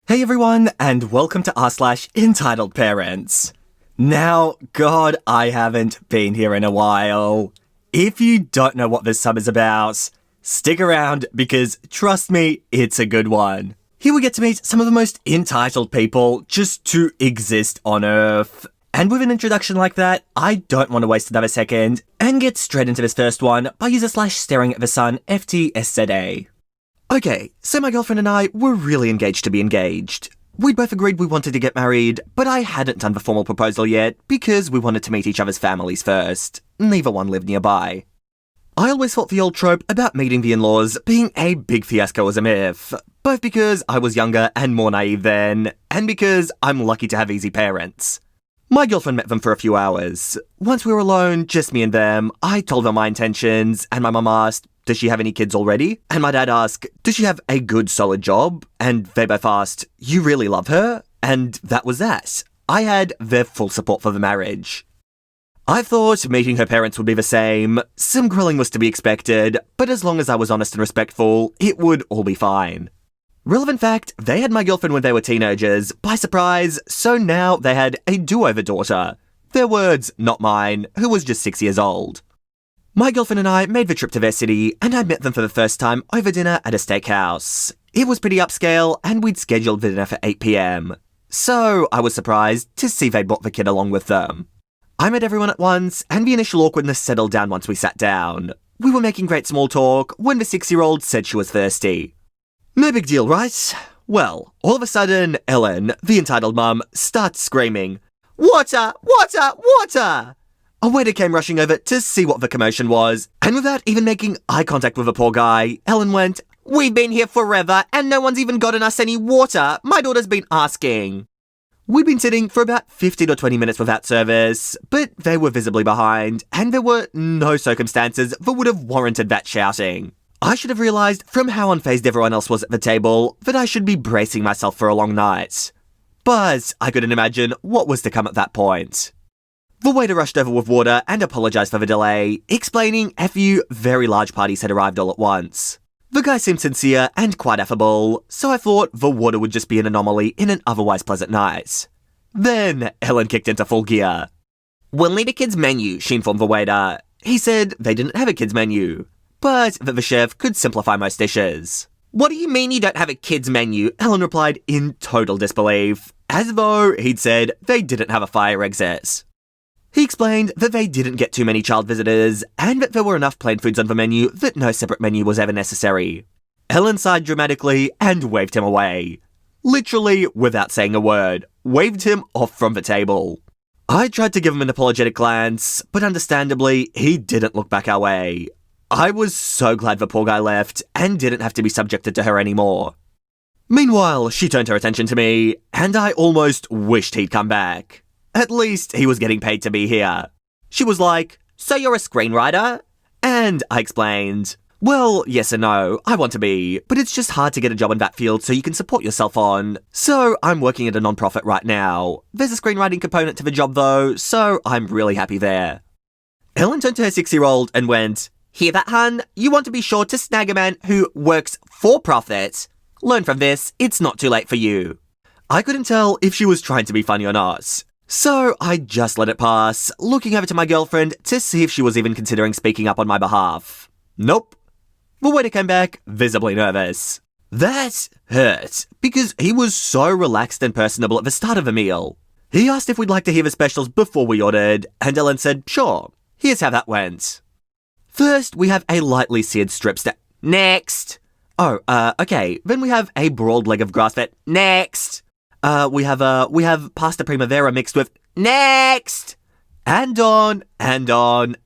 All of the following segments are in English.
Hey everyone, and welcome to r/EntitledParents. Now, God, I haven't been here in a while. If you don't know what this sub is about, stick around because, trust me, it's a good one. Here we get to meet some of the most entitled people just to exist on Earth. And with an introduction like that, I don't want to waste another second and get straight into this first one by user/staring at the sun FTSZA. Okay, so my girlfriend and I were really engaged to be engaged. We'd both agreed we wanted to get married, but I hadn't done the formal proposal yet because we wanted to meet each other's families first. Neither one lived nearby. I always thought the old trope about meeting the in-laws being a big fiasco was a myth, both because I was younger and more naive then, and because I'm lucky to have easy parents. My girlfriend met them for a few hours. Once we were alone, just me and them, I told them my intentions, and my mum asked, does she have any kids already? And my dad asked, does she have a good solid job? And they both asked, you really love her? And that was that. I had their full support for the marriage. I thought meeting her parents would be the same. Some grilling was to be expected, but as long as I was honest and respectful, it would all be fine. Relevant fact, they had my girlfriend when they were teenagers, by surprise, so now they had a do-over daughter. Their words, not mine, who was just 6 years old. My girlfriend and I made the trip to their city, and I met them for the first time over dinner at a steakhouse. It was pretty upscale, and we'd scheduled the dinner for 8 p.m. So I was surprised to see they brought the kid along with them. I met everyone at once, and the initial awkwardness settled down once we sat down. We were making great small talk when the 6-year-old said she was thirsty. No big deal, right? Well, all of a sudden, Ellen, the entitled mum, starts screaming, "Water! Water! Water!" A waiter came rushing over to see what the commotion was, and without even making eye contact with the poor guy, Ellen went, "We've been here forever, and no one's even gotten us any water. My daughter's been asking." We'd been sitting for about 15 or 20 minutes without service, but they were visibly behind, and there were no circumstances that would have warranted that shouting. I should have realised from how unfazed everyone else was at the table that I should be bracing myself for a long night. But I couldn't imagine what was to come at that point. The waiter rushed over with water and apologised for the delay, explaining a few very large parties had arrived all at once. The guy seemed sincere and quite affable, so I thought the water would just be an anomaly in an otherwise pleasant night. Then Ellen kicked into full gear. "We'll need a kid's menu," she informed the waiter. He said they didn't have a kid's menu, but that the chef could simplify most dishes. "What do you mean you don't have a kid's menu?" Ellen replied in total disbelief, as though he'd said they didn't have a fire exit. He explained that they didn't get too many child visitors, and that there were enough plain foods on the menu that no separate menu was ever necessary. Ellen sighed dramatically and waved him away. Literally, without saying a word, waved him off from the table. I tried to give him an apologetic glance, but understandably, he didn't look back our way. I was so glad the poor guy left, and didn't have to be subjected to her anymore. Meanwhile, she turned her attention to me, and I almost wished he'd come back. At least he was getting paid to be here. She was like, "So you're a screenwriter?" And I explained, "Well, yes and no, I want to be, but it's just hard to get a job in that field so you can support yourself on. So I'm working at a non-profit right now. There's a screenwriting component to the job though, so I'm really happy there." Ellen turned to her 6-year-old and went, "Hear that, hun? You want to be sure to snag a man who works for profit. Learn from this, it's not too late for you." I couldn't tell if she was trying to be funny or not. So I just let it pass, looking over to my girlfriend to see if she was even considering speaking up on my behalf. Nope. The waiter came back, visibly nervous. That hurt, because he was so relaxed and personable at the start of the meal. He asked if we'd like to hear the specials before we ordered, and Ellen said, "Sure, here's how that went. First, we have a lightly seared strip steak. Next. Oh, okay, then we have a broiled leg of grass-fed. Next. We have pasta primavera mixed with next, and on,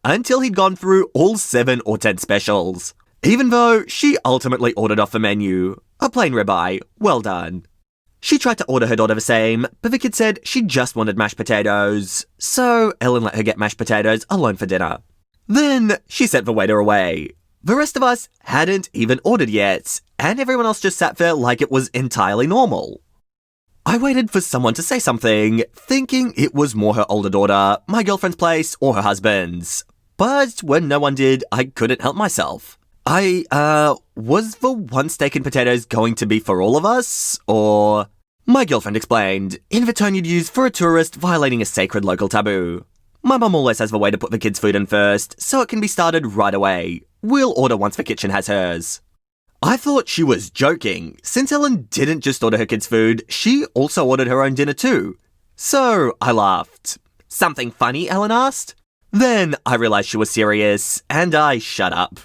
until he'd gone through all 7 or 10 specials. Even though she ultimately ordered off the menu, a plain ribeye, well done. She tried to order her daughter the same, but the kid said she just wanted mashed potatoes, so Ellen let her get mashed potatoes alone for dinner. Then she sent the waiter away. The rest of us hadn't even ordered yet, and everyone else just sat there like it was entirely normal. I waited for someone to say something, thinking it was more her older daughter, my girlfriend's place, or her husband's. But when no one did, I couldn't help myself. Was the one steak and potatoes going to be for all of us? Or My girlfriend explained, in the tone you'd use for a tourist violating a sacred local taboo. My mum always has the way to put the kids' food in first, so it can be started right away. We'll order once the kitchen has hers. I thought she was joking, since Ellen didn't just order her kids' food, she also ordered her own dinner too. So I laughed. Something funny, Ellen asked? Then I realised she was serious, and I shut up.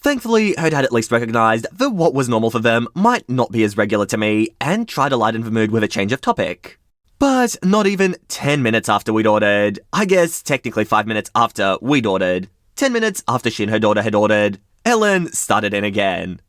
Thankfully, her dad at least recognised that what was normal for them might not be as regular to me, and tried to lighten the mood with a change of topic. But not even 10 minutes after we'd ordered, I guess technically 5 minutes after we'd ordered, 10 minutes after she and her daughter had ordered, Ellen started in again.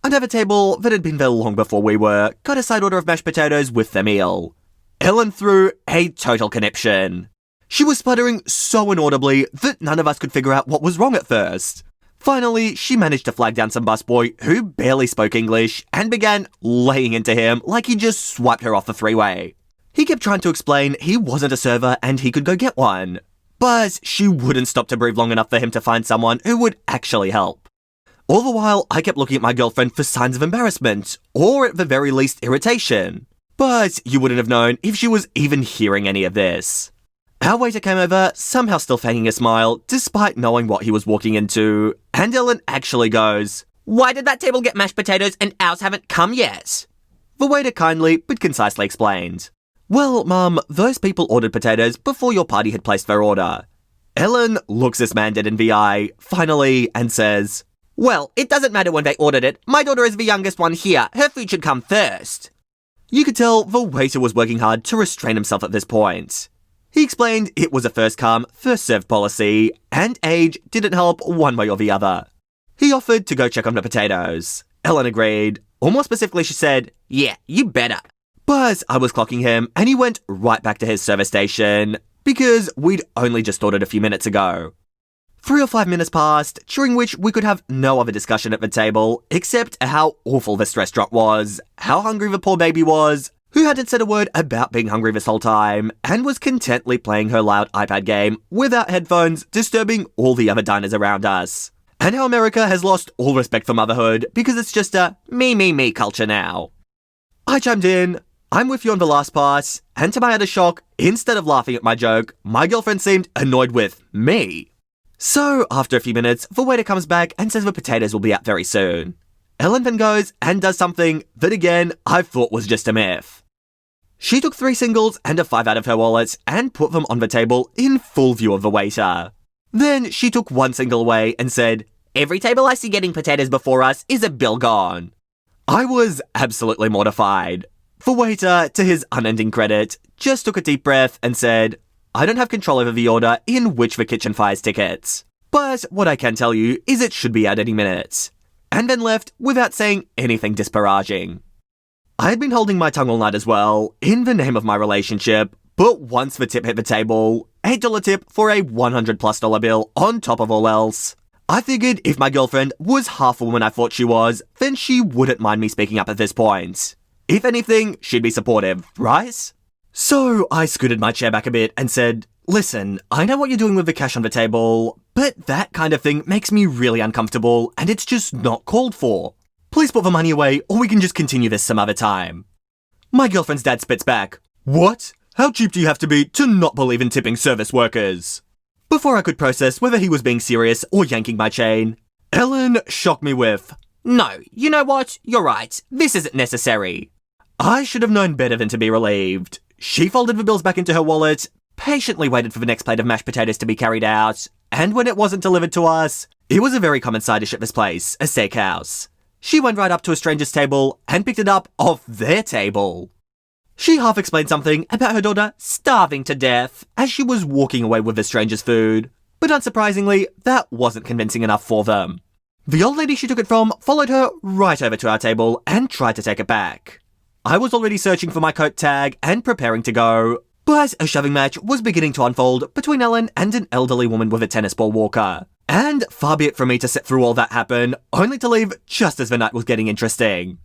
Another table that had been there long before we were got a side order of mashed potatoes with their meal. Ellen threw a total conniption. She was sputtering so inaudibly that none of us could figure out what was wrong at first. Finally, she managed to flag down some busboy who barely spoke English and began laying into him like he just swiped her off the three-way. He kept trying to explain he wasn't a server and he could go get one. But she wouldn't stop to breathe long enough for him to find someone who would actually help. All the while, I kept looking at my girlfriend for signs of embarrassment, or at the very least irritation. But you wouldn't have known if she was even hearing any of this. Our waiter came over, somehow still feigning a smile, despite knowing what he was walking into, and Ellen actually goes, "Why did that table get mashed potatoes and ours haven't come yet?" The waiter kindly but concisely explained, "Well, Mum, those people ordered potatoes before your party had placed their order." Ellen looks this man dead in the eye, finally, and says, "Well, it doesn't matter when they ordered it. My daughter is the youngest one here. Her food should come first." You could tell the waiter was working hard to restrain himself at this point. He explained it was a first come, first served policy, and age didn't help one way or the other. He offered to go check on the potatoes. Ellen agreed. Or more specifically, she said, "Yeah, you better." But I was clocking him, and he went right back to his service station, because we'd only just ordered a few minutes ago. 3 or 5 minutes passed, during which we could have no other discussion at the table, except how awful this restaurant was, how hungry the poor baby was, who hadn't said a word about being hungry this whole time, and was contently playing her loud iPad game without headphones, disturbing all the other diners around us. And how America has lost all respect for motherhood because it's just a me culture now. I chimed in, "I'm with you on the last part," and to my utter shock, instead of laughing at my joke, my girlfriend seemed annoyed with me. So, after a few minutes, the waiter comes back and says the potatoes will be out very soon. Ellen then goes and does something that again, I thought was just a myth. She took 3 singles and a 5 out of her wallet and put them on the table in full view of the waiter. Then she took 1 single away and said, "Every table I see getting potatoes before us is a bill gone." I was absolutely mortified. The waiter, to his unending credit, just took a deep breath and said, "I don't have control over the order in which the kitchen fires tickets. But what I can tell you is it should be out any minute." And then left without saying anything disparaging. I had been holding my tongue all night as well, in the name of my relationship, but once the tip hit the table, $8 tip for a $100+ bill on top of all else, I figured if my girlfriend was half the woman I thought she was, then she wouldn't mind me speaking up at this point. If anything, she'd be supportive, right? So I scooted my chair back a bit and said, "Listen, I know what you're doing with the cash on the table, but that kind of thing makes me really uncomfortable and it's just not called for. Please put the money away or we can just continue this some other time." My girlfriend's dad spits back, "What? How cheap do you have to be to not believe in tipping service workers?" Before I could process whether he was being serious or yanking my chain, Ellen shocked me with, "No, you know what? You're right. This isn't necessary." I should have known better than to be relieved. She folded the bills back into her wallet, patiently waited for the next plate of mashed potatoes to be carried out, and when it wasn't delivered to us, it was a very common side dish at this place, a steakhouse. She went right up to a stranger's table and picked it up off their table. She half explained something about her daughter starving to death as she was walking away with the stranger's food, but unsurprisingly, that wasn't convincing enough for them. The old lady she took it from followed her right over to our table and tried to take it back. I was already searching for my coat tag and preparing to go, but a shoving match was beginning to unfold between Ellen and an elderly woman with a tennis ball walker. And far be it from me to sit through all that happen, only to leave just as the night was getting interesting.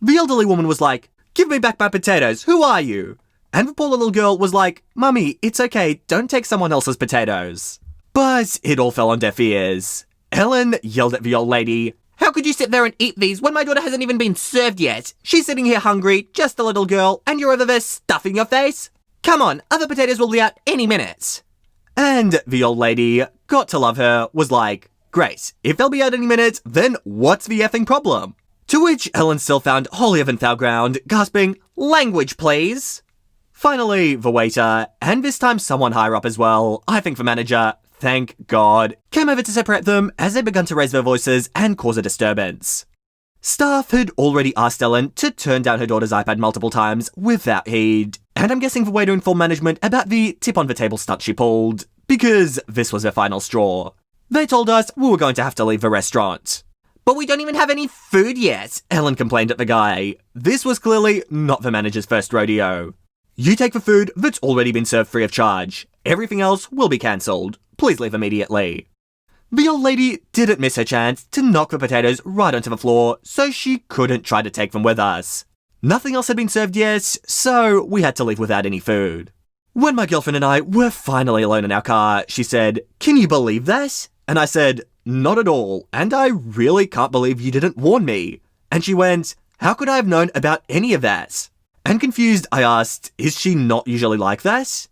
The elderly woman was like, "Give me back my potatoes, who are you?" And the poor little girl was like, "Mummy, it's okay, don't take someone else's potatoes." But it all fell on deaf ears. Ellen yelled at the old lady, How could you sit there and eat these when my daughter hasn't even been served yet? She's sitting here hungry, just a little girl, and you're over there stuffing your face? Come on, other potatoes will be out any minute. And the old lady, got to love her, was like, great, if they'll be out any minute, then what's the effing problem? To which Ellen still found holier than thou ground, gasping, language please. Finally, the waiter, and this time someone higher up as well, I think the manager, thank God, came over to separate them as they began to raise their voices and cause a disturbance. Staff had already asked Ellen to turn down her daughter's iPad multiple times without heed, and I'm guessing the way to inform management about the tip on the table stunt she pulled, because this was their final straw. They told us we were going to have to leave the restaurant. But we don't even have any food yet, Ellen complained at the guy. This was clearly not the manager's first rodeo. You take the food that's already been served free of charge. Everything else will be cancelled. Please leave immediately. The old lady didn't miss her chance to knock the potatoes right onto the floor, so she couldn't try to take them with us. Nothing else had been served yet, so we had to leave without any food. When my girlfriend and I were finally alone in our car, she said, "Can you believe that?" And I said, "Not at all, and I really can't believe you didn't warn me." And she went, "How could I have known about any of that?" And confused, I asked, "Is she not usually like that?"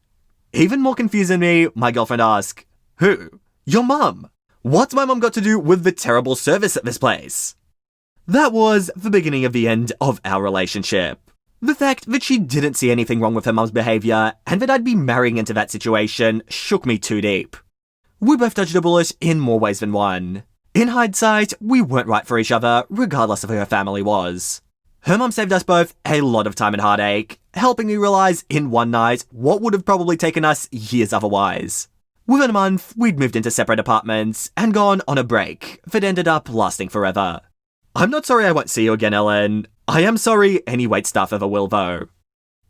Even more confused than me, my girlfriend asked, "Who? Your mum? What's my mum got to do with the terrible service at this place?" That was the beginning of the end of our relationship. The fact that she didn't see anything wrong with her mum's behaviour and that I'd be marrying into that situation shook me too deep. We both dodged a bullet in more ways than one. In hindsight, we weren't right for each other, regardless of who her family was. Her mum saved us both a lot of time and heartache, helping me realise in one night what would have probably taken us years otherwise. Within a month, we'd moved into separate apartments and gone on a break that ended up lasting forever. I'm not sorry I won't see you again, Ellen. I am sorry any wait staff ever will, though.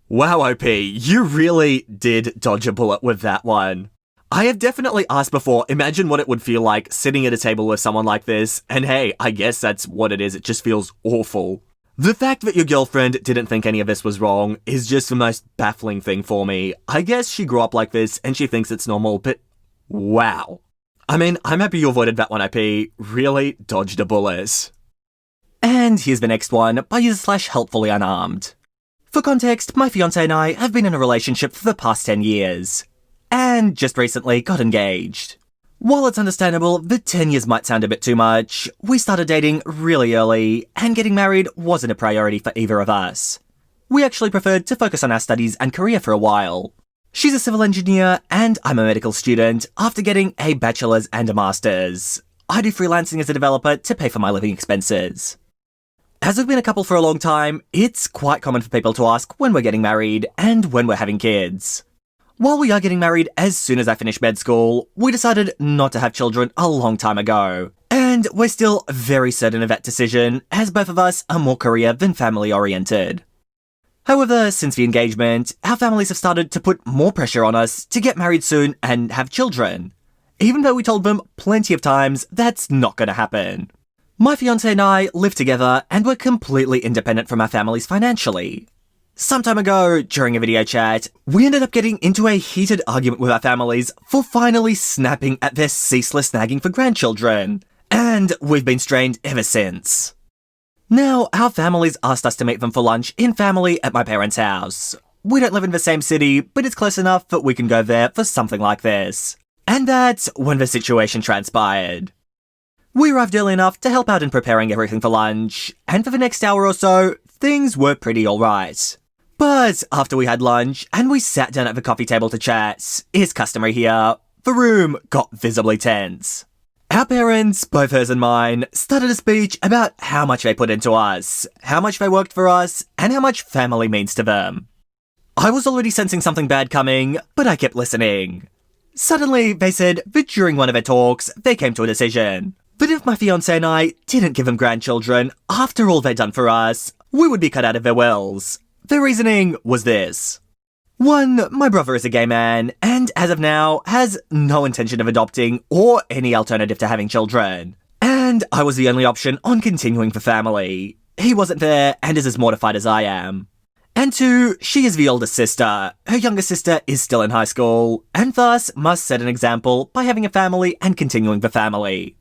Wow, OP, you really did dodge a bullet with that one. I have definitely asked before, imagine what it would feel like sitting at a table with someone like this, and hey, I guess that's what it is, it just feels awful. The fact that your girlfriend didn't think any of this was wrong is just the most baffling thing for me. I guess she grew up like this and she thinks it's normal, but wow. I mean, I'm happy you avoided that one, IP. Really dodged a bullet. And here's the next one, by user/helpfully unarmed. For context, my fiancé and I have been in a relationship for the past 10 years. And just recently got engaged. While it's understandable that 10 years might sound a bit too much, we started dating really early, and getting married wasn't a priority for either of us. We actually preferred to focus on our studies and career for a while. She's a civil engineer, and I'm a medical student after getting a bachelor's and a master's. I do freelancing as a developer to pay for my living expenses. As we've been a couple for a long time, it's quite common for people to ask when we're getting married and when we're having kids. While we are getting married as soon as I finish med school, we decided not to have children a long time ago. And we're still very certain of that decision, as both of us are more career than family oriented. However, since the engagement, our families have started to put more pressure on us to get married soon and have children. Even though we told them plenty of times that's not going to happen. My fiancé and I live together and we're completely independent from our families financially. Some time ago, during a video chat, we ended up getting into a heated argument with our families for finally snapping at their ceaseless nagging for grandchildren. And we've been strained ever since. Now, our families asked us to meet them for lunch in family at my parents' house. We don't live in the same city, but it's close enough that we can go there for something like this. And that's when the situation transpired. We arrived early enough to help out in preparing everything for lunch, and for the next hour or so, things were pretty alright. But after we had lunch and we sat down at the coffee table to chat, is customary here, the room got visibly tense. Our parents, both hers and mine, started a speech about how much they put into us, how much they worked for us, and how much family means to them. I was already sensing something bad coming, but I kept listening. Suddenly, they said that during one of their talks, they came to a decision. But if my fiancé and I didn't give them grandchildren, after all they'd done for us, we would be cut out of their wills. Their reasoning was this. 1, my brother is a gay man, and as of now, has no intention of adopting or any alternative to having children. And I was the only option on continuing the family. He wasn't there and is as mortified as I am. And 2, she is the oldest sister. Her younger sister is still in high school, and thus must set an example by having a family and continuing the family.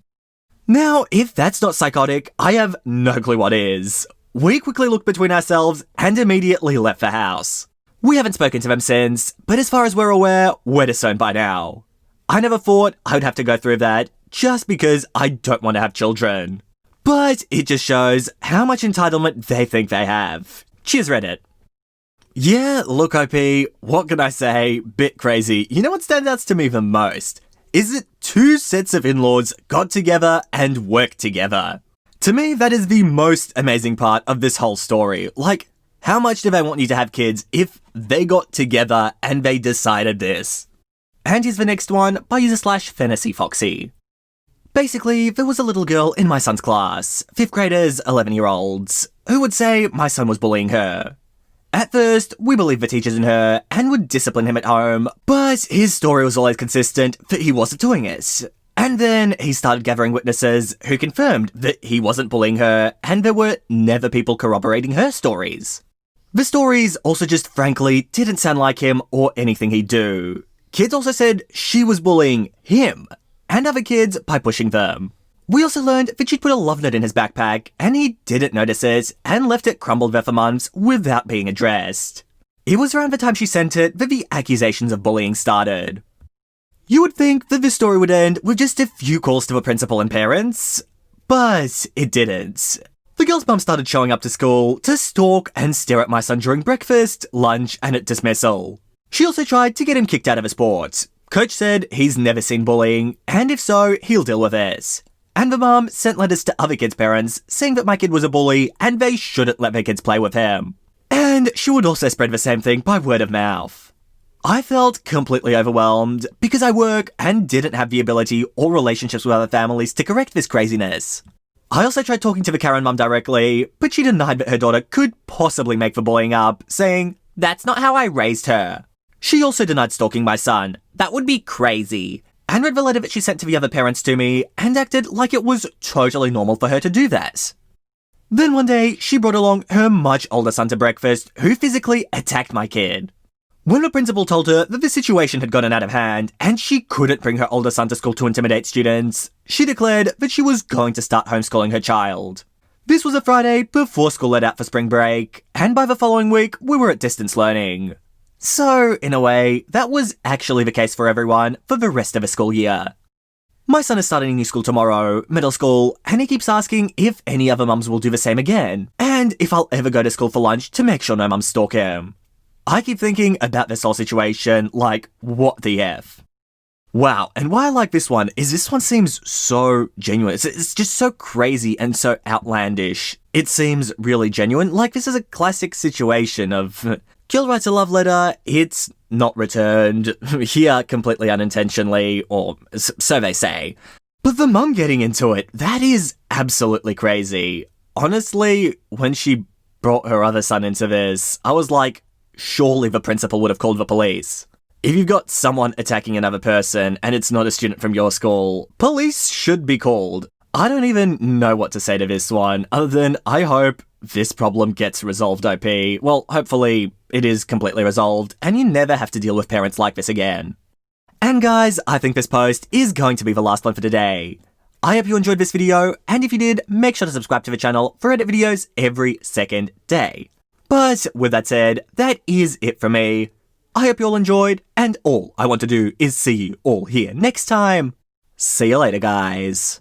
Now, if that's not psychotic, I have no clue what is. We quickly looked between ourselves and immediately left the house. We haven't spoken to them since, but as far as we're aware, we're disowned by now. I never thought I would have to go through that just because I don't want to have children. But it just shows how much entitlement they think they have. Cheers, Reddit. Yeah, look, OP, what can I say? Bit crazy. You know what stands out to me the most? Is that two sets of in-laws got together and worked together. To me, that is the most amazing part of this whole story. Like, how much do they want you to have kids if they got together and they decided this? And here's the next one by user/FantasyFoxy. Basically, there was a little girl in my son's class, 5th graders, 11-year-olds, who would say my son was bullying her. At first, we believed the teachers in her and would discipline him at home, but his story was always consistent that he wasn't doing it. And then he started gathering witnesses who confirmed that he wasn't bullying her, and there were never people corroborating her stories. The stories also just frankly didn't sound like him or anything he'd do. Kids also said she was bullying him, and other kids by pushing them. We also learned that she'd put a love note in his backpack, and he didn't notice it, and left it crumbled there for months without being addressed. It was around the time she sent it that the accusations of bullying started. You would think that this story would end with just a few calls to the principal and parents, but it didn't. The girl's mum started showing up to school to stalk and stare at my son during breakfast, lunch, and at dismissal. She also tried to get him kicked out of a sport. Coach said he's never seen bullying, and if so, he'll deal with it. And the mum sent letters to other kids' parents saying that my kid was a bully and they shouldn't let their kids play with him. And she would also spread the same thing by word of mouth. I felt completely overwhelmed because I work and didn't have the ability or relationships with other families to correct this craziness. I also tried talking to the Karen mum directly, but she denied that her daughter could possibly make the bullying up, saying, "That's not how I raised her." She also denied stalking my son. That would be crazy. And read the letter that she sent to the other parents to me and acted like it was totally normal for her to do that. Then one day, she brought along her much older son to breakfast, who physically attacked my kid. When the principal told her that the situation had gotten out of hand and she couldn't bring her older son to school to intimidate students, she declared that she was going to start homeschooling her child. This was a Friday before school let out for spring break, and by the following week, we were at distance learning. So, in a way, that was actually the case for everyone for the rest of the school year. My son is starting a new school tomorrow, middle school, and he keeps asking if any other mums will do the same again, and if I'll ever go to school for lunch to make sure no mums stalk him. I keep thinking about this whole situation, like, what the F? Wow, and why I like this one is this one seems so genuine. It's just so crazy and so outlandish. It seems really genuine, like this is a classic situation of... Jill writes a love letter, it's not returned, here completely unintentionally, or so they say. But the mum getting into it, that is absolutely crazy. Honestly, when she brought her other son into this, I was like, surely the principal would have called the police. If you've got someone attacking another person and it's not a student from your school, police should be called. I don't even know what to say to this one, other than I hope this problem gets resolved, OP. Well, hopefully it is completely resolved, and you never have to deal with parents like this again. And guys, I think this post is going to be the last one for today. I hope you enjoyed this video, and if you did, make sure to subscribe to the channel for edit videos every second day. But with that said, that is it from me. I hope you all enjoyed, and all I want to do is see you all here next time. See you later, guys.